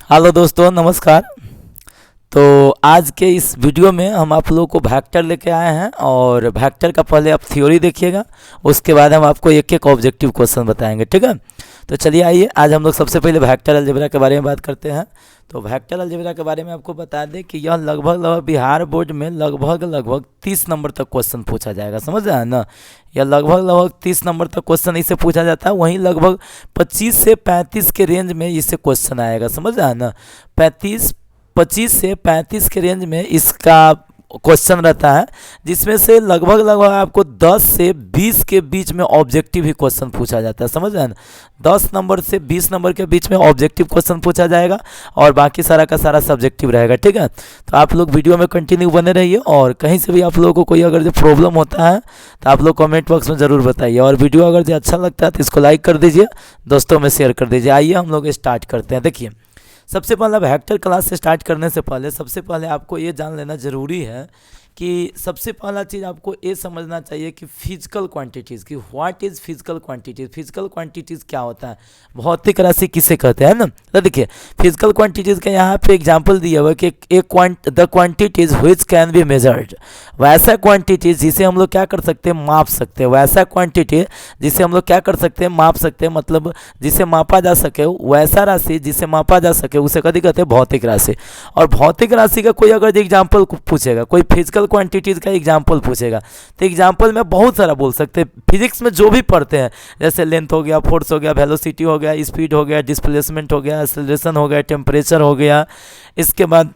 Hello दोस्तों, नमस्कार। तो आज के इस वीडियो में हम आप लोगों को वेक्टर लेके आए हैं और वेक्टर का पहले आप थ्योरी देखिएगा, उसके बाद हम आपको एक एक ऑब्जेक्टिव क्वेश्चन बताएंगे, ठीक है। तो चलिए आइए, आज हम लोग सबसे पहले वेक्टर अलजेब्रा के बारे में बात करते हैं। तो वेक्टर अलजेब्रा के बारे में आपको बता दें कि यह लगभग बिहार बोर्ड में लगभग 30 नंबर तक क्वेश्चन पूछा जाएगा, समझ रहे हैं ना। यह लगभग 30 नंबर तक क्वेश्चन इससे पूछा जाता है, वहीं लगभग 25 से 35 के रेंज में इससे क्वेश्चन आएगा, समझ रहे हैं ना। 25 से 35 के रेंज में इसका क्वेश्चन रहता है, जिसमें से लगभग आपको 10 से 20 के बीच में ऑब्जेक्टिव ही क्वेश्चन पूछा जाता है, समझ रहे हैं ना। 10 नंबर से 20 नंबर के बीच में ऑब्जेक्टिव क्वेश्चन पूछा जाएगा और बाकी सारा का सारा सब्जेक्टिव रहेगा, ठीक है। तो आप लोग वीडियो में कंटिन्यू बने रहिए और कहीं से भी आप लोगों को कोई अगर जो प्रॉब्लम होता है तो आप लोग कमेंट बॉक्स में ज़रूर बताइए, और वीडियो अगर जो अच्छा लगता है तो इसको लाइक कर दीजिए, दोस्तों में शेयर कर दीजिए। आइए हम लोग स्टार्ट करते हैं। देखिए, सबसे पहले वेक्टर क्लास से स्टार्ट करने से पहले सबसे पहले आपको ये जान लेना ज़रूरी है कि सबसे पहला चीज़ आपको ये समझना चाहिए कि फिजिकल क्वांटिटीज़ की what is physical quantities. Physical quantities क्या होता है, भौतिक राशि किसे कहते हैं ना। तो देखिए, फिजिकल क्वांटिटीज़ का यहाँ पे एग्जांपल दिया हुआ है कि the quantities which can be measured, वैसा क्वांटिटीज़ जिसे हम लोग क्या कर सकते हैं, माप सकते हैं। वैसा क्वांटिटी जिसे हम लोग क्या कर सकते हैं, माप सकते हैं, मतलब जिसे मापा जा सके, वैसा राशि जिसे मापा जा सके उसे कभी कहते हैं भौतिक राशि। और भौतिक राशि का कोई अगर एग्जाम्पल पूछेगा, कोई फिजिकल क्वांटिटीज़ का एग्जाम्पल पूछेगा, तो एग्जाम्पल में बहुत सारा बोल सकते हैं। फिजिक्स में जो भी पढ़ते हैं, जैसे लेंथ हो गया, फोर्स हो गया, वेलोसिटी हो गया, स्पीड हो गया, डिस्प्लेसमेंट हो गया, एक्सेलरेशन हो गया, टेम्परेचर हो गया, इसके बाद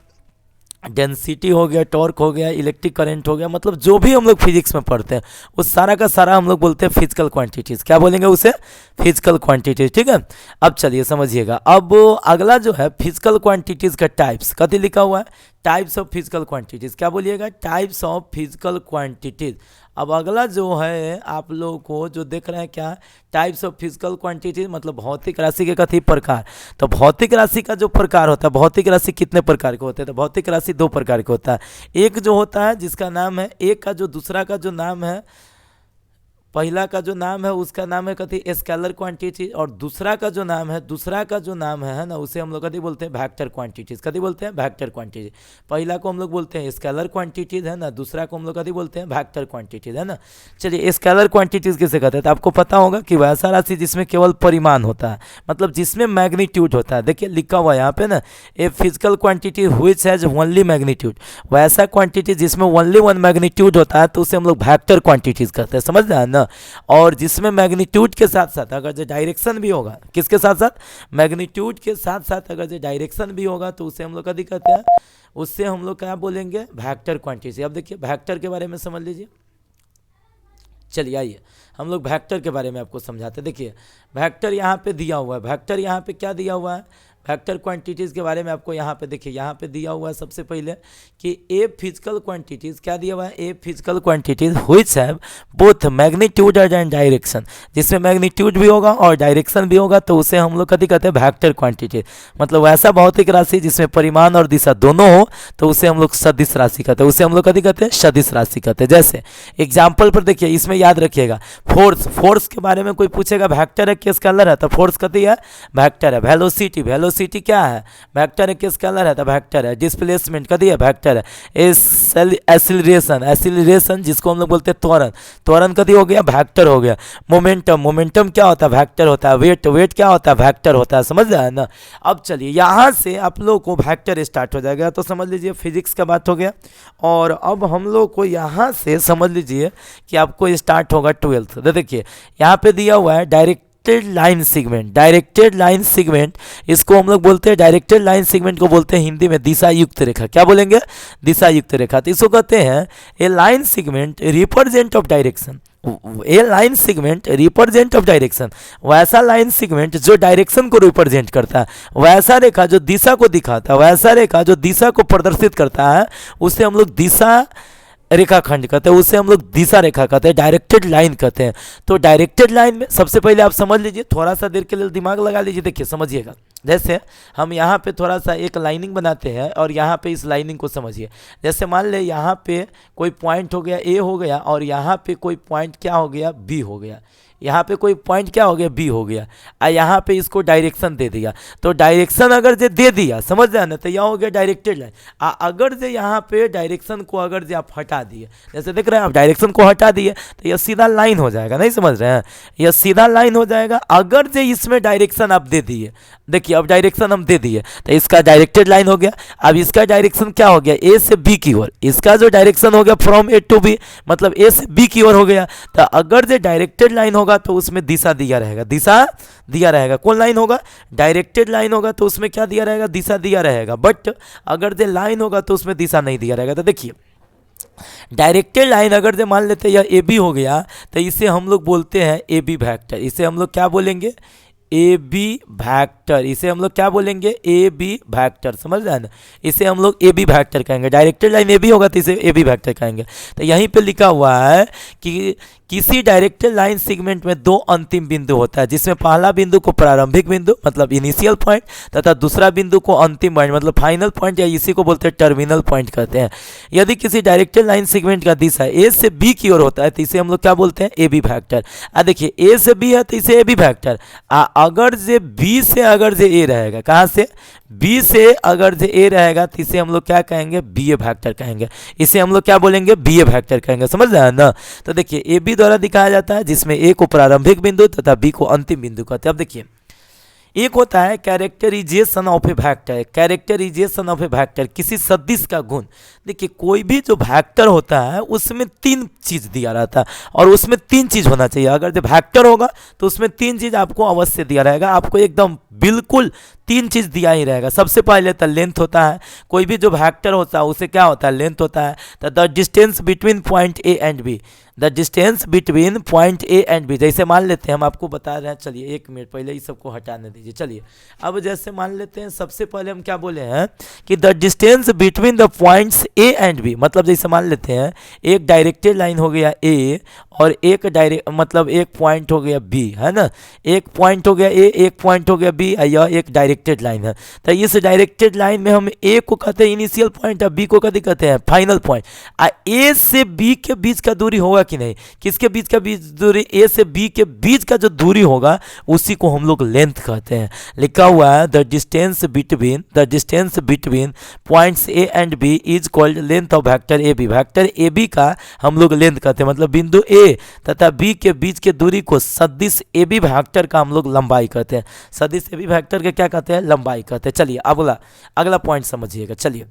डेंसिटी हो गया, टॉर्क हो गया, इलेक्ट्रिक करंट हो गया, मतलब जो भी हम लोग फिजिक्स में पढ़ते हैं उस सारा का सारा हम लोग बोलते हैं फिजिकल क्वांटिटीज़। क्या बोलेंगे उसे, फिजिकल क्वांटिटीज़, ठीक है। अब चलिए समझिएगा। अब अगला जो है फिजिकल क्वांटिटीज़ का टाइप्स, कभी लिखा हुआ है टाइप्स ऑफ फिजिकल क्वांटिटीज़। क्या बोलिएगा, टाइप्स ऑफ फिजिकल क्वांटिटीज़। अब अगला जो है आप लोगों को जो देख रहे हैं, क्या टाइप्स ऑफ फिजिकल क्वांटिटीज, मतलब भौतिक राशि के कथी प्रकार। तो भौतिक राशि का जो प्रकार होता है, भौतिक राशि कितने प्रकार के होते हैं, तो भौतिक राशि 2 प्रकार के होता है। एक जो होता है जिसका नाम है, एक का जो दूसरा का जो नाम है, पहला का जो नाम है उसका नाम है कथी, स्केलर क्वांटिटी, और दूसरा का जो नाम है ना, उसे हम लोग कथी बोलते हैं, वेक्टर क्वांटिटीज। कथी बोलते हैं, वेक्टर क्वांटिटी। पहला को हम लोग बोलते हैं स्केलर क्वांटिटीज है ना, दूसरा को हम लोग कथी बोलते हैं, वेक्टर क्वांटिटीज है ना। चलिए, स्केलर क्वांटिटीज किसे कहते हैं, तो आपको पता होगा कि वैसा राशि जिसमें केवल परिमाण होता है, मतलब जिसमें मैग्नीट्यूड होता है। देखिए लिखा हुआ है यहाँ पे ना, a physical quantity which has only magnitude, वैसा क्वांटिटी जिसमें ओनली 1 मैग्नीट्यूड होता है तो उसे हम लोग वेक्टर क्वांटिटीज कहते हैं, समझ रहे हैं ना। और जिसमें मैग्नीट्यूड के साथ साथ अगर जो डायरेक्शन भी होगा, किसके साथ साथ, मैग्नीट्यूड के साथ साथ अगर जो डायरेक्शन भी होगा तो उसे हम लोग कभी कहते हैं, उससे हम लोग क्या बोलेंगे, वेक्टर क्वांटिटी। अब देखिए वेक्टर के बारे में समझ लीजिए। चलिए आइए हम लोग वेक्टर के बारे में आपको समझाते हैं। देखिए वेक्टर यहाँ पे दिया हुआ है, वेक्टर यहाँ पे क्या दिया हुआ है, वेक्टर क्वांटिटीज़ के बारे में आपको यहाँ पे देखिए, यहाँ पे दिया हुआ है सबसे पहले कि ए फिजिकल क्वांटिटीज़, क्या दिया हुआ है, a physical quantities which have both magnitude and direction, जिसमें मैग्नीट्यूड भी होगा और डायरेक्शन भी होगा तो उसे हम लोग कभी कहते हैं वेक्टर क्वांटिटीज। मतलब वैसा भौतिक राशि जिसमें परिमाण और दिशा दोनों हो तो उसे हम लोग सदिश राशि कहते हैं, उसे हम लोग कभी कहते हैं, सदिश राशि कहते हैं। जैसे एग्जाम्पल पर देखिए, इसमें याद रखिएगा फोर्स के बारे में कोई पूछेगा वेक्टर है कि स्केलर है, तो फोर्स कथी है, वेक्टर है। वेलोसिटी क्या है, वेक्टर है कि स्केलर है, तो वेक्टर है। डिस्प्लेसमेंट कथी है, वेक्टर है। एक्सीलरेशन जिसको हम लोग बोलते हैं त्वरण कथी हो गया, वेक्टर हो गया। मोमेंटम क्या होता है, वेक्टर होता है। वेट क्या होता है, वेक्टर होता है, समझ रहे हैं ना। अब चलिए यहाँ से आप लोग को वेक्टर स्टार्ट हो जाएगा, तो समझ लीजिए फिजिक्स का बात हो गया। और अब हम लोग को यहाँ से समझ लीजिए कि आपको स्टार्ट होगा 12th। देखिए यहाँ पे दिया हुआ है डायरेक्टेड लाइन सेगमेंट, इसको हम लोग बोलते हैं, डायरेक्टेड लाइन सेगमेंट को बोलते हैं हिंदी में दिशा युक्त रेखा। क्या बोलेंगे, दिशा युक्त रेखा। तो इसको कहते हैं a line segment represent of direction, a line segment represent of direction, वैसा लाइन सेगमेंट जो डायरेक्शन को रिप्रेजेंट करता है, वैसा रेखा जो दिशा को दिखाता है, वैसा रेखा जो दिशा को प्रदर्शित करता है, उसे हम लोग दिशा रेखाखंड कहते हैं, उसे हम लोग दिशा रेखा कहते हैं, डायरेक्टेड लाइन कहते हैं। तो डायरेक्टेड लाइन में सबसे पहले आप समझ लीजिए, थोड़ा सा देर के लिए दिमाग लगा लीजिए, देखिए समझिएगा। जैसे हम यहाँ पे थोड़ा सा एक लाइनिंग बनाते हैं और यहाँ पे इस लाइनिंग को समझिए। जैसे मान ले यहाँ पे कोई पॉइंट हो गया ए हो गया और यहाँ पे कोई पॉइंट क्या हो गया बी हो गया, यहाँ पे कोई पॉइंट क्या हो गया बी हो गया, और यहाँ पे इसको डायरेक्शन दे दिया। तो डायरेक्शन अगर जे दे दिया, समझ रहे ना, तो यह हो गया डायरेक्टेड लाइन। अगर जे यहाँ पे डायरेक्शन को अगर जे आप हटा दिए, जैसे देख रहे हैं आप डायरेक्शन को हटा दिए तो यह सीधा लाइन हो जाएगा, नहीं समझ रहे हैं, यह सीधा लाइन हो जाएगा। अगर जे इसमें डायरेक्शन आप दे दिए, देखिए अब डायरेक्शन हम दे दिए तो इसका डायरेक्टेड लाइन हो गया। अब इसका डायरेक्शन क्या हो गया ए से बी की ओर, इसका जो डायरेक्शन हो गया फ्रॉम ए टू बी, मतलब ए से बी की ओर हो गया। तो अगर जो डायरेक्टेड लाइन होगा तो उसमें दिशा दिया रहेगा, दिशा दिया रहेगा। कौन लाइन होगा, डायरेक्टेड लाइन होगा तो उसमें क्या दिया रहेगा, दिशा दिया रहेगा। बट अगर जो लाइन होगा तो उसमें दिशा नहीं दिया रहेगा। तो देखिए डायरेक्टेड लाइन अगर जो मान लेते हैं यह ए बी हो गया तो इसे हम लोग बोलते हैं ए बी वेक्टर। इसे हम लोग क्या बोलेंगे, ए बी वेक्टर। इसे हम लोग क्या बोलेंगे, ए बी वेक्टर, समझ रहे हैं ना, इसे हम लोग ए बी वेक्टर कहेंगे। डायरेक्टेड लाइन ए बी होगा तो इसे ए बी वेक्टर कहेंगे। तो यहीं पे लिखा हुआ है कि किसी डायरेक्टेड लाइन सेगमेंट में दो अंतिम बिंदु होता है, जिसमें पहला बिंदु को प्रारंभिक बिंदु मतलब इनिशियल पॉइंट तथा दूसरा बिंदु को अंतिम पॉइंट मतलब फाइनल पॉइंट या इसी को बोलते हैं टर्मिनल पॉइंट कहते हैं। यदि किसी डायरेक्टेड लाइन सेगमेंट का दिशा ए से बी की ओर होता है तो इसे हम लोग क्या बोलते हैं, ए बी वेक्टर। देखिए ए से बी है तो इसे ए बी वेक्टर। अगर जे बी से अगर जे ए रहेगा, कहाँ से, बी से अगर जे ए रहेगा तो इसे हम लोग क्या कहेंगे, बी ए वेक्टर कहेंगे। इसे हम लोग क्या बोलेंगे, बी ए वेक्टर कहेंगे, समझ रहे हैं ना। तो देखिए ए बी द्वारा दिखाया जाता है जिसमें ए को प्रारंभिक बिंदु तथा बी को अंतिम बिंदु कहते हैं। अब देखिए एक होता है characterization of a vector. Characterization of a vector किसी सदिश का गुण। देखिए कोई भी जो वेक्टर होता है उसमें तीन चीज़ दिया रहता है और उसमें तीन चीज़ होना चाहिए। अगर जो वेक्टर होगा तो उसमें तीन चीज़ आपको अवश्य दिया रहेगा, आपको एकदम बिल्कुल तीन चीज़ दिया ही रहेगा। सबसे पहले तो लेंथ होता है, कोई भी जो वेक्टर होता है उसे क्या होता है, लेंथ होता है। तो the distance between point A and B, the distance between point A and B. जैसे मान लेते हैं, हम आपको बता रहे हैं, चलिए एक मिनट पहले इस सबको हटाने दीजिए। चलिए अब जैसे मान लेते हैं, सबसे पहले हम क्या बोले हैं कि the distance between the points A and B, मतलब जैसे मान लेते हैं एक डायरेक्टेड लाइन हो गया ए और एक मतलब एक पॉइंट हो गया बी, है ना, एक पॉइंट हो गया ए, एक पॉइंट हो गया बी, यह एक डायरेक्टेड लाइन है। तो इस डायरेक्टेड लाइन में हम ए को कहते हैं इनिशियल पॉइंट और बी को कभी कहते हैं फाइनल पॉइंट। ए से बी के बीच का दूरी होगा कि नहीं, किसके बीच का बीच दूरी, ए से बी के बीच का जो दूरी होगा उसी को हम लोग लेंथ कहते हैं। लिखा हुआ है the distance between points A and B is called length of vector A B. Vector A B का हम लोग लेंथ कहते हैं, मतलब बिंदु ए तथा बी के बीच के दूरी को सदिश ए बी वेक्टर का हम लोग लंबाई कहते हैं। सदिश ए बी वेक्टर के क्या कहते हैं, लंबाई कहते हैं। चलिए अगला पॉइंट समझिएगा। चलिए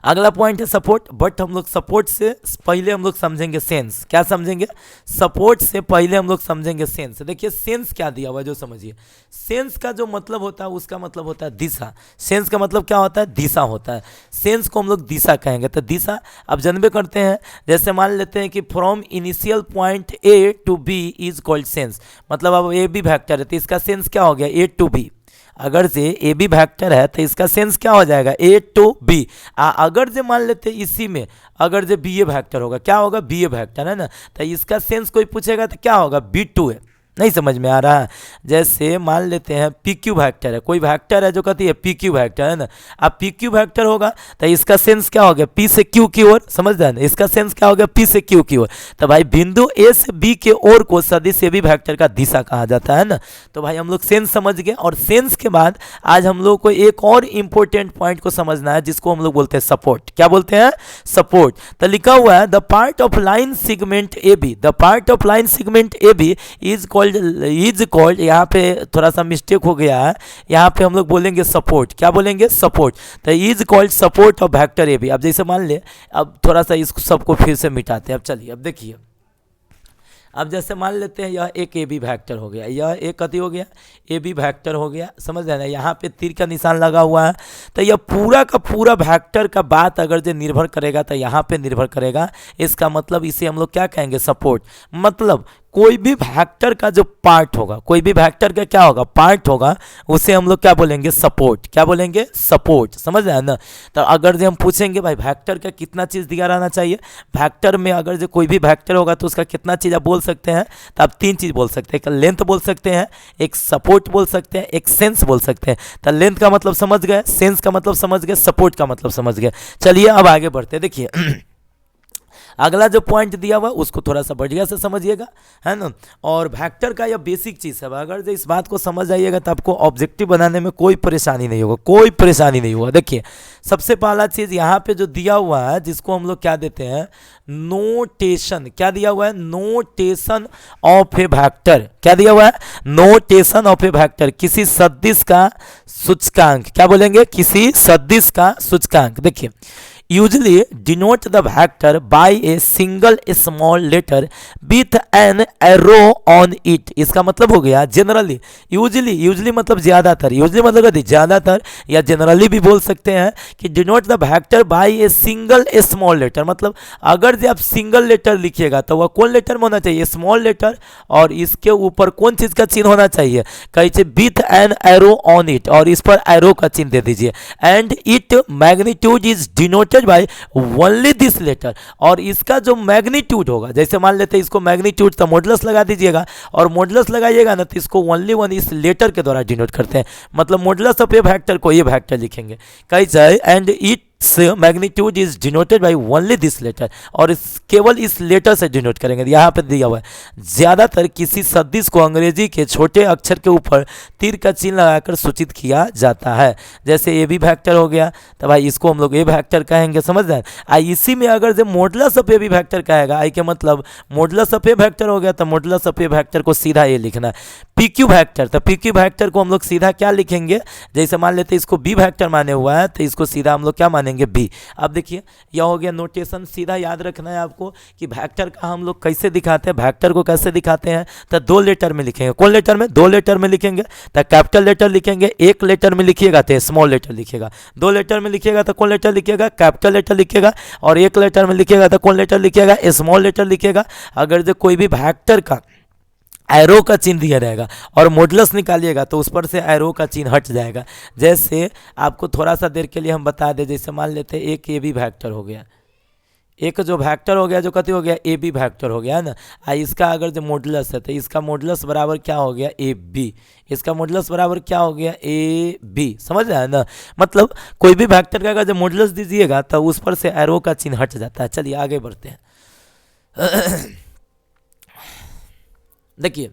अगला पॉइंट है सपोर्ट। बट हम लोग सपोर्ट से पहले हम लोग समझेंगे सेंस। क्या समझेंगे, सपोर्ट से पहले हम लोग समझेंगे सेंस। देखिए सेंस क्या दिया हुआ है जो समझिए। सेंस का जो मतलब होता है उसका मतलब होता है दिशा। सेंस का मतलब क्या होता है, दिशा होता है। सेंस को हम लोग दिशा कहेंगे। तो दिशा अब जानबे करते हैं, जैसे मान लेते हैं कि from initial point A to B is called sense, मतलब अब ए बी वेक्टर है तो इसका सेंस क्या हो गया, ए टू बी। अगर से ए बी वेक्टर है तो इसका सेंस क्या हो जाएगा, ए टू बी। अगर से मान लेते इसी में अगर से बी ए वेक्टर होगा, क्या होगा, बी ए वेक्टर, है ना, तो इसका सेंस कोई पूछेगा तो क्या होगा, बी टू है। नहीं समझ में आ रहा है। जैसे मान लेते हैं पी क्यू वेक्टर है, कोई वेक्टर है जो कहती है पी क्यू वेक्टर, है ना, अब पी क्यू वेक्टर होगा तो इसका सेंस क्या हो गया, पी से क्यू की ओर, समझ रहे हैं ना, इसका सेंस क्या हो गया, पी से क्यू की ओर। तो भाई बिंदु ए से बी के ओर को सदिश ए बी वेक्टर का दिशा कहा जाता है ना। तो भाई हम लोग सेंस समझ गए, और सेंस के बाद आज हम लोग को एक और इंपॉर्टेंट पॉइंट को समझना है जिसको हम लोग बोलते हैं सपोर्ट। क्या बोलते हैं, सपोर्ट। तो लिखा हुआ है the part of line segment A B, the part of line segment A B is called, यहाँ पे थोड़ा सा मिस्टेक हो गया है, यहाँ पे हम लोग बोलेंगे सपोर्ट। क्या बोलेंगे, सपोर्ट। तो is called support of vector A B. अब जैसे मान ले, अब थोड़ा सा इस सबको फिर से मिटाते हैं। अब चलिए अब देखिए, अब जैसे मान लेते हैं यह एक ए बी वेक्टर हो गया, यह एक कथी हो गया, ए बी वेक्टर हो गया, समझ रहे हैं ना, यहाँ पे तीर का निशान लगा हुआ है। तो यह पूरा का पूरा वेक्टर का बात अगर जो निर्भर करेगा तो यहाँ पे निर्भर करेगा। इसका मतलब इसे हम लोग क्या कहेंगे, सपोर्ट। मतलब कोई भी वेक्टर का जो पार्ट होगा, कोई भी वेक्टर का क्या होगा, पार्ट होगा, उसे हम लोग क्या बोलेंगे, सपोर्ट। क्या बोलेंगे, सपोर्ट। समझ रहे हैं ना। तो अगर जो हम पूछेंगे भाई वेक्टर का कितना चीज़ दिया रहना चाहिए, वेक्टर में अगर जो कोई भी वेक्टर होगा तो उसका कितना चीज़ आप बोल सकते हैं, तो आप 3 चीज़ बोल सकते हैं। एक लेंथ बोल सकते हैं, एक सपोर्ट बोल सकते हैं, एक सेंस बोल सकते हैं। तो लेंथ का मतलब समझ गए, सेंस का मतलब समझ गए, सपोर्ट का मतलब समझ गए। चलिए अब आगे बढ़ते हैं। देखिए अगला जो पॉइंट दिया हुआ उसको थोड़ा सा बढ़िया से समझिएगा, है ना। और वेक्टर का यह बेसिक चीज़ है, अगर जो इस बात को समझ जाइएगा तो आपको ऑब्जेक्टिव बनाने में कोई परेशानी नहीं होगा, कोई परेशानी नहीं होगा। देखिए सबसे पहला चीज़ यहाँ पे जो दिया हुआ है, जिसको हम लोग क्या देते हैं, नोटेशन। क्या दिया हुआ है, नोटेशन ऑफ ए वेक्टर। क्या दिया हुआ है, नोटेशन ऑफ ए वेक्टर, किसी सदिश का सूचकांक। क्या बोलेंगे, किसी सदिश का सूचकांक। देखिए usually denote the vector by a single small letter with an arrow on it। इसका मतलब हो गया जनरली, यूजली मतलब ज्यादातर, यूजली मतलब ज्यादातर या जनरली भी बोल सकते हैं कि denote the vector by a single small letter. मतलब अगर जो आप सिंगल लेटर लिखिएगा तो वह कौन लेटर में होना चाहिए, स्मॉल लेटर, और इसके ऊपर कौन चीज का चिन्ह होना चाहिए, कहिए with an arrow on it, और इस पर एरो का चिन्ह दे दीजिए। And it magnitude is denoted by only this letter, और इसका जो मैग्नीट्यूड होगा, जैसे मान लेते हैं इसको मैग्नीट्यूड, तो मॉडुलस लगा दीजिएगा, और मॉडुलस लगाइएगा ना तो इसको ओनली वन इस लेटर के द्वारा डिनोट करते हैं। मतलब मॉडुलस ऑफ ए वेक्टर को ये वेक्टर लिखेंगे कैसे, and it magnitude is denoted by only this letter, और केवल इस लेटर से डिनोट करेंगे। यहाँ पे दिया हुआ है ज्यादातर किसी सदिश को अंग्रेजी के छोटे अक्षर के ऊपर तीर का चिन्ह लगाकर सूचित किया जाता है। जैसे ए बी वेक्टर हो गया तो भाई इसको हम लोग ए वेक्टर कहेंगे, समझ रहे हैं। इसी में अगर जो modulus of A B vector कहेगा, आई के मतलब मॉडुलस ऑफ ए वेक्टर हो गया, तो मॉडुलस ऑफ ए वेक्टर को सीधा ए लिखना है। पी क्यू वेक्टर, तो पी क्यू वेक्टर को हम लोग सीधा क्या लिखेंगे, जैसे मान लेते इसको बी वेक्टर माने हुआ है तो इसको सीधा हम लोग क्या मानेंगे, बी। अब देखिए यह हो गया नोटेशन। सीधा याद रखना है आपको कि वेक्टर का हम लोग कैसे दिखाते हैं, वेक्टर को कैसे दिखाते हैं, तो 2 लेटर में लिखेंगे। कौन लेटर में, 2 लेटर में लिखेंगे। तो कैपिटल लेटर लिखेंगे, 1 लेटर में लिखिएगा तो स्मॉल लेटर लिखिएगा, 2 लेटर में लिखिएगा तो कौन लेटर लिखिएगा, कैपिटल लेटर लिखिएगा, और 1 लेटर में लिखिएगा तो कौन लेटर लिखिएगा, स्मॉल लेटर लिखिएगा। अगर जो कोई भी वेक्टर का एरो का चिन्ह दिया रहेगा और मॉडुलस निकालिएगा तो उस पर से एरो का चिन्ह हट जाएगा। जैसे आपको थोड़ा सा देर के लिए हम बता दें, जैसे मान लेते हैं एक ए बी वेक्टर हो गया, एक जो वेक्टर हो गया जो कति हो गया, ए बी वेक्टर हो गया है ना। इसका अगर जो मॉडुलस है तो इसका मॉडुलस बराबर क्या हो गया, ए बी। इसका मॉडुलस बराबर क्या हो गया, ए बी। समझ रहे हैं ना। मतलब कोई भी वेक्टर का अगर जो मॉडुलस दीजिएगा तो उस पर से एरो का चिन्ह हट जाता है। चलिए आगे बढ़ते हैं। देखिए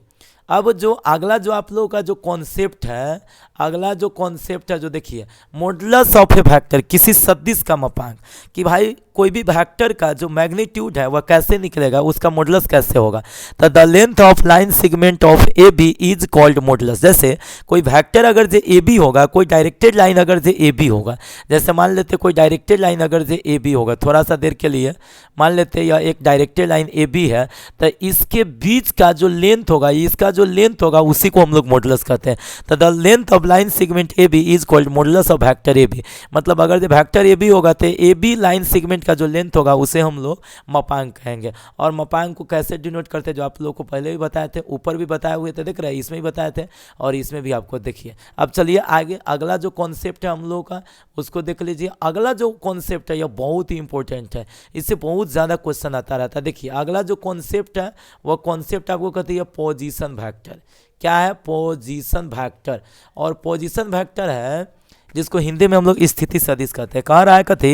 अब जो अगला जो आप लोगों का जो कॉन्सेप्ट है, अगला जो कॉन्सेप्ट है जो देखिए मॉडुलस ऑफ ए वेक्टर, किसी सदिश का मापांक, कि भाई कोई भी वेक्टर का जो मैग्नीट्यूड है वह कैसे निकलेगा, उसका मॉडुलस कैसे होगा। तो the length of line segment of A B is called modulus. जैसे कोई वेक्टर अगर जो ए बी होगा, कोई डायरेक्टेड लाइन अगर जो ए बी होगा, जैसे मान लेते कोई डायरेक्टेड लाइन अगर जो ए बी होगा, थोड़ा सा देर के लिए मान लेते यह एक डायरेक्टेड लाइन ए बी है, तो इसके बीच का जो लेंथ होगा, इसका जो लेंथ होगा उसी को हम लोग मॉडुलस कहते हैं। तो the length of line segment A B is called modulus of vector A B. मतलब अगर जो वेक्टर ए बी होगा तो ए बी लाइन सेगमेंट का जो लेंथ होगा उसे हम लोग मापांक कहेंगे। और मापांक को कैसे डिनोट करते हैं, जो आप लोगों को पहले भी बताए थे, ऊपर भी बताए हुए थे, देख रहे हैं, इसमें भी बताए थे और इसमें भी आपको देखिए। अब चलिए आगे अगला जो कॉन्सेप्ट है हम लोगों का उसको देख लीजिए। अगला जो कॉन्सेप्ट है यह बहुत ही इंपॉर्टेंट है, इससे बहुत ज़्यादा क्वेश्चन आता रहता है। देखिए अगला जो कॉन्सेप्ट है वह कॉन्सेप्ट आपको कहती है पोजीशन वेक्टर। क्या है, पोजीशन वेक्टर। और पोजीशन वेक्टर है जिसको हिंदी में हम लोग स्थिति सदिश कहते हैं। कह रहा है कहते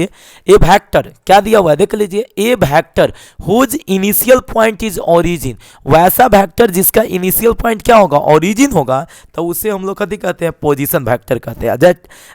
ए वेक्टर, क्या दिया हुआ है देख लीजिए, a vector whose initial point is origin. वैसा वेक्टर जिसका इनिशियल पॉइंट क्या होगा, ओरिजिन होगा, तो उसे हम लोग कभी कहते हैं पोजीशन वेक्टर कहते हैं।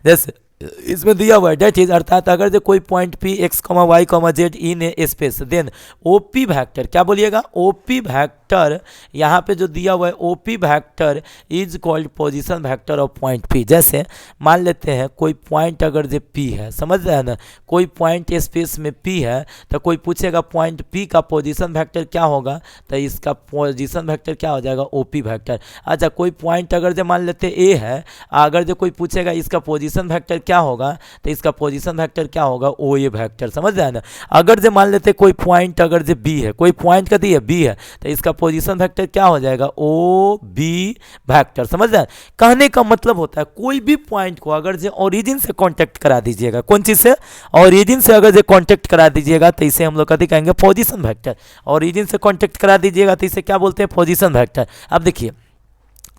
जैसे इसमें दिया हुआ है डेट इज, अर्थात अगर जो कोई point P X Y Z in a space, then OP vector, क्या बोलिएगा, ओपी वेक्टर, यहाँ पे जो दिया हुआ है OP vector is called position vector of point P. जैसे मान लेते हैं कोई पॉइंट अगर जो पी है, समझ रहे हैं ना, कोई पॉइंट स्पेस में पी है, तो कोई पूछेगा पॉइंट पी का पोजीशन वेक्टर क्या होगा, तो इसका पोजीशन वेक्टर क्या हो जाएगा, ओपी वेक्टर। अच्छा कोई पॉइंट अगर जो मान लेते ए है, अगर जो कोई पूछेगा इसका पोजीशन वेक्टर क्या होगा, तो इसका पोजीशन वेक्टर क्या होगा, ओ ए वेक्टर, समझ रहे हैं ना। अगर जो मान लेते कोई पॉइंट अगर जो बी है, कोई पॉइंट का दी है बी है, तो इसका पोजीशन वेक्टर क्या हो जाएगा, ओ बी वेक्टर, समझ रहे हैं। कहने का मतलब होता है कोई भी पॉइंट को अगर जो ओरिजिन से कांटेक्ट करा दीजिएगा, कौन चीज़ से, ओरिजिन से अगर जो कांटेक्ट करा दीजिएगा तो इसे हम लोग कभी कहेंगे पोजीशन वेक्टर। ओरिजिन से कांटेक्ट करा दीजिएगा तो इसे क्या बोलते हैं, पोजीशन वेक्टर। अब देखिए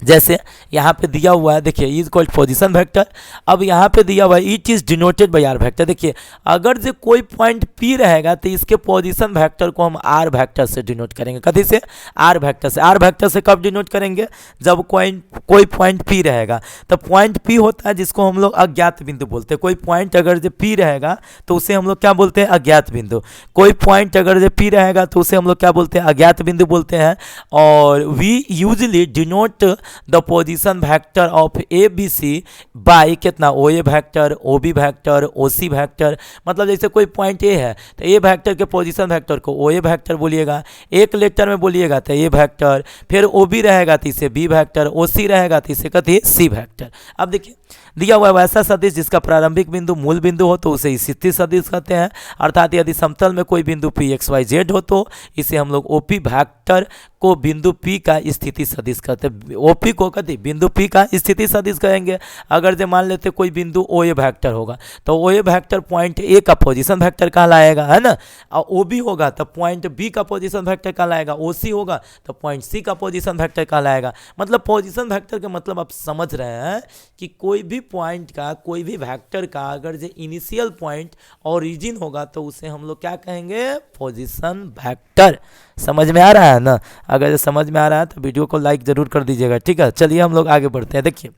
जैसे यहाँ पे दिया हुआ है, देखिए इज कॉल्ड पोजीशन वेक्टर। अब यहाँ पे दिया हुआ है it is denoted by R vector. देखिए अगर जो कोई पॉइंट पी रहेगा तो इसके पोजीशन वेक्टर को हम आर वेक्टर से डिनोट करेंगे। कथी से, आर वेक्टर से। आर वेक्टर से कब डिनोट करेंगे, जब कोई पॉइंट पी रहेगा। तो पॉइंट पी होता है जिसको हम लोग अज्ञात बिंदु बोलते हैं। कोई पॉइंट अगर जो पी रहेगा तो उसे हम लोग क्या बोलते हैं, अज्ञात बिंदु। कोई पॉइंट अगर जो पी रहेगा तो उसे हम लोग क्या बोलते हैं, अज्ञात बिंदु बोलते हैं। और we usually denote the position vector of A B C by कितना, O A vector, O B vector, O C vector. मतलब जैसे कोई पॉइंट ए है तो ए वेक्टर के पोजीशन वेक्टर को ओ ए वेक्टर बोलिएगा, एक लेटर में बोलिएगा तो ए वेक्टर, फिर ओ बी रहेगा तो इसे बी वेक्टर, ओ सी रहेगा तो इसे कथी, सी वेक्टर। अब देखिए दिया हुआ वैसा सदिश जिसका प्रारंभिक बिंदु मूल बिंदु हो तो उसे स्थिति सदिश कहते हैं। अर्थात यदि समतल में कोई बिंदु पी एक्स वाई जेड हो तो इसे हम लोग ओपी वेक्टर को बिंदु पी का स्थिति सदिश कहते हैं। ओपी को कहते बिंदु पी का स्थिति सदिश कहेंगे। अगर जो मान लेते कोई बिंदु ओ ए वेक्टर होगा तो ओ ए वेक्टर पॉइंट ए का पोजीशन वेक्टर कहलाएगा, है ना। और ओ बी होगा तो पॉइंट बी का पोजीशन वेक्टर कहलाएगा, ओ सी होगा तो पॉइंट सी का पोजीशन वेक्टर कहलाएगा। मतलब पोजीशन वेक्टर का मतलब आप समझ रहे हैं कि कोई भी पॉइंट का, कोई भी वेक्टर का अगर जो इनिशियल पॉइंट ओरिजिन होगा तो उसे हम लोग क्या कहेंगे, पोजीशन वेक्टर। समझ में आ रहा है ना। अगर समझ में आ रहा है तो वीडियो को लाइक जरूर कर दीजिएगा, ठीक है। चलिए हम लोग आगे बढ़ते हैं। देखिए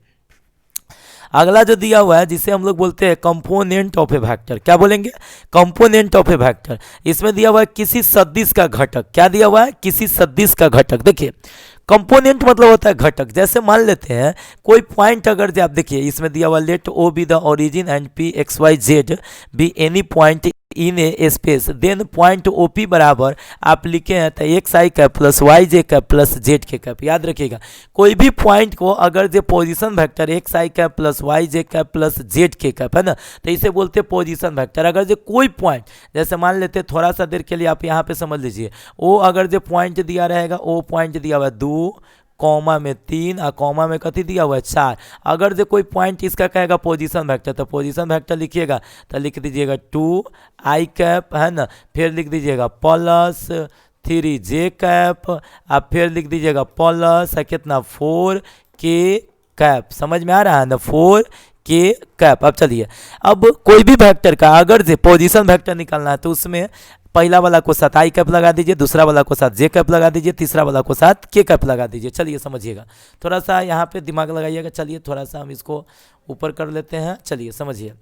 अगला जो दिया हुआ है जिसे हम लोग बोलते हैं कंपोनेंट ऑफ ए वेक्टर। क्या बोलेंगे, कंपोनेंट ऑफ ए वेक्टर। इसमें दिया हुआ है किसी सदिश का घटक। क्या दिया हुआ है, किसी सदिश का घटक। देखिए कंपोनेंट मतलब होता है घटक। जैसे मान लेते हैं कोई पॉइंट अगर जो आप देखिए इसमें दिया हुआ let O B the origin and P X Y Z B any point in a space, then point O P बराबर आप लिखे हैं तो एक्स आई कैप प्लस वाई जे कैप प्लस जेड के कैप। याद रखिएगा कोई भी पॉइंट को अगर जो पोजीशन वेक्टर एक्स आई कैप प्लस वाई जे कैप प्लस जेड के कैप है ना, तो इसे बोलते हैं पोजीशन वेक्टर। अगर जो कोई पॉइंट जैसे मान लेते हैं, थोड़ा सा देर के लिए आप यहाँ पे समझ लीजिए, ओ अगर जो पॉइंट दिया रहेगा, ओ पॉइंट दिया हुआ है 2 कॉमा में 3 और कॉमा में कथी दिया हुआ है 4। अगर जो कोई पॉइंट इसका कहेगा पोजीशन वेक्टर तो पोजीशन वेक्टर लिखिएगा तो लिख दीजिएगा 2 आई कैप, है ना, फिर लिख दीजिएगा प्लस 3 जे कैप, अब फिर लिख दीजिएगा प्लस कितना 4 के कैप। समझ में आ रहा है ना, 4 के कैप। अब चलिए अब कोई भी वेक्टर का अगर जो पोजीशन वेक्टर निकालना है तो उसमें पहला वाला को साथ आई कैप लगा दीजिए, दूसरा वाला को साथ जे कैप लगा दीजिए, तीसरा वाला को साथ के कैप लगा दीजिए। चलिए समझिएगा, थोड़ा सा यहाँ पे दिमाग लगाइएगा। चलिए थोड़ा सा हम इसको ऊपर कर लेते हैं। चलिए समझिए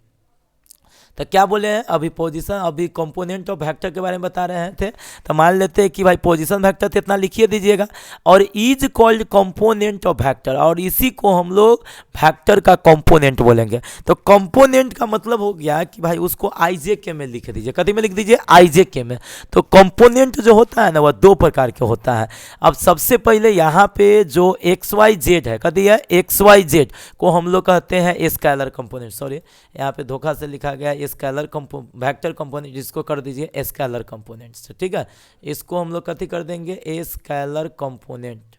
तो क्या बोले हैं अभी पोजीशन, अभी कंपोनेंट ऑफ वेक्टर के बारे में बता रहे थे। तो मान लेते हैं कि भाई पोजीशन वेक्टर तो इतना लिखिए दीजिएगा, और is called component of vector, और इसी को हम लोग वेक्टर का कंपोनेंट बोलेंगे। तो कंपोनेंट का मतलब हो गया कि भाई उसको आई जे के में लिख दीजिए। कथी में लिख दीजिए, आई जे के में। तो कंपोनेंट जो होता है ना वह 2 प्रकार के होता है। अब सबसे पहले यहाँ पे जो एक्स वाई जेड है, कथी है, एक्स वाई जेड को हम लोग कहते हैं स्केलर कंपोनेंट। सॉरी यहाँ पे धोखा से लिखा गया स्केलर वेक्टर कंपोनेंट, जिसको कर दीजिए स्केलर कंपोनेंट्स, ठीक है। इसको हम लोग कथी कर देंगे, स्केलर कंपोनेंट।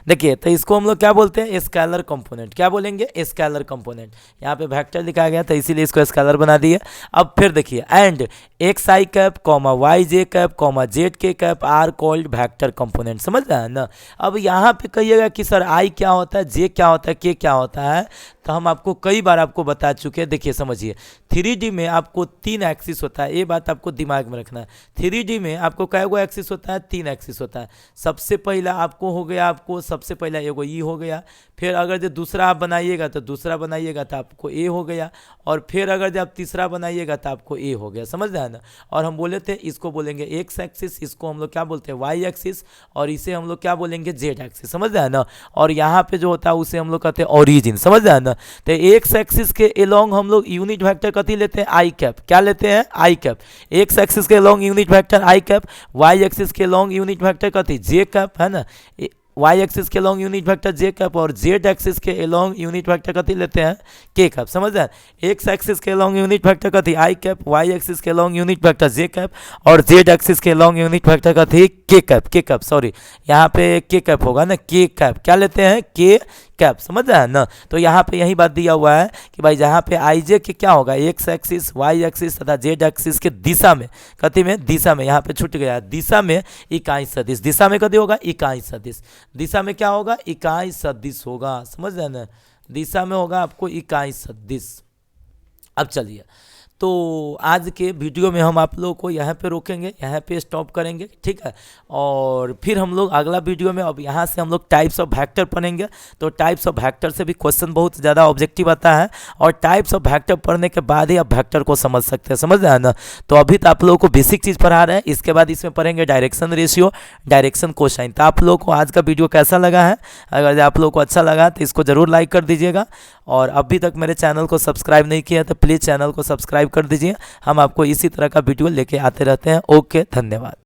देखिए तो इसको हम लोग क्या बोलते हैं, स्केलर कंपोनेंट। क्या बोलेंगे, स्केलर कंपोनेंट। यहाँ पे वेक्टर लिखा गया तो इसीलिए इसको स्केलर बना दिए। अब फिर देखिए and X I cap comma Y J cap comma Z के cap are called vector component. समझ रहे हैं ना। अब यहाँ पे कहिएगा कि सर आई क्या होता है, जे क्या होता है, के क्या होता है। तो हम आपको कई बार आपको बता चुके हैं। देखिए समझिए, 3D में आपको 3 एक्सिस होता है, ये बात आपको दिमाग में रखना है। 3D में आपको कै गो एक्सिस होता है? 3 एक्सिस होता है। सबसे पहला आपको हो गया, आपको सबसे पहला एगो ई हो गया, फिर अगर जो दूसरा आप बनाइएगा तो दूसरा बनाइएगा तो आपको ए हो गया, और फिर अगर जब आप तीसरा बनाइएगा तो आपको ए हो गया। समझ रहे हैं ना? और हम बोले थे इसको बोलेंगे एक्स एक्सिस, इसको हम लोग क्या बोलते हैं? वाई एक्सिस, और इसे हम लोग क्या बोलेंगे? Z axis. समझ रहे हैं ना? और यहाँ पे जो होता है उसे हम लोग कहते हैं ओरिजिन। समझ रहे हैं ना? तो एक्स एक्सिस के एलोंग हम लोग यूनिट वेक्टर कथी लेते हैं? आई कैप। क्या लेते हैं? आई कैप। एक्स एक्सिस के एलोंग यूनिट वेक्टर आई कैप, वाई एक्सिस के एलोंग यूनिट वेक्टर कथी? जे कैप, है ना? वाई एक्सिस के लॉन्ग यूनिट वेक्टर जे कैप, और जेड एक्सिस के लॉन्ग यूनिट वेक्टर कथी लेते हैं? के कैप। समझ रहे हैं? एक्स एक्सिस के लॉन्ग यूनिट वेक्टर कथी? आई कैप, वाई एक्सिस के लॉन्ग यूनिट वेक्टर जे कैप, और जेड एक्सिस के लॉन्ग यूनिट वेक्टर कथी? के कैप। के कैप, सॉरी यहाँ पे के कैप होगा ना, के कैप। क्या लेते हैं? के कैप। समझ रहे हैं ना? तो यहाँ पे यही बात दिया हुआ है कि भाई जहाँ पे आई जे के क्या होगा? एक्स एक्सिस, वाई एक्सिस तथा जेड एक्सिस के दिशा में, कथी में? दिशा में। यहाँ पे छूट गया, दिशा में इकाई सदिश। दिशा में कथी होगा? इकाई सदिश। दिशा में क्या होगा? इकाई सदिश होगा। समझ रहे हैं ना? दिशा में होगा आपको इकाई सदिश। अब चलिए, तो आज के वीडियो में हम आप लोगों को यहाँ पे रोकेंगे, यहाँ पे स्टॉप करेंगे, ठीक है। और फिर हम लोग अगला वीडियो में, अब यहाँ से हम लोग टाइप्स ऑफ वेक्टर पढ़ेंगे। तो टाइप्स ऑफ वेक्टर से भी क्वेश्चन बहुत ज़्यादा ऑब्जेक्टिव आता है, और टाइप्स ऑफ वेक्टर पढ़ने के बाद ही आप वेक्टर को समझ सकते हैं। समझ रहे हैं ना? तो अभी तो आप लोगों को बेसिक चीज़ पढ़ा रहे हैं, इसके बाद इसमें पढ़ेंगे डायरेक्शन रेशियो, डायरेक्शन कोसाइन। तो आप लोगों को आज का वीडियो कैसा लगा है? अगर आप लोगों को अच्छा लगा तो इसको ज़रूर लाइक कर दीजिएगा, और अभी तक मेरे चैनल को सब्सक्राइब नहीं किया तो प्लीज़ चैनल को सब्सक्राइब कर दीजिए। हम आपको इसी तरह का वीडियो लेके आते रहते हैं। ओके, धन्यवाद।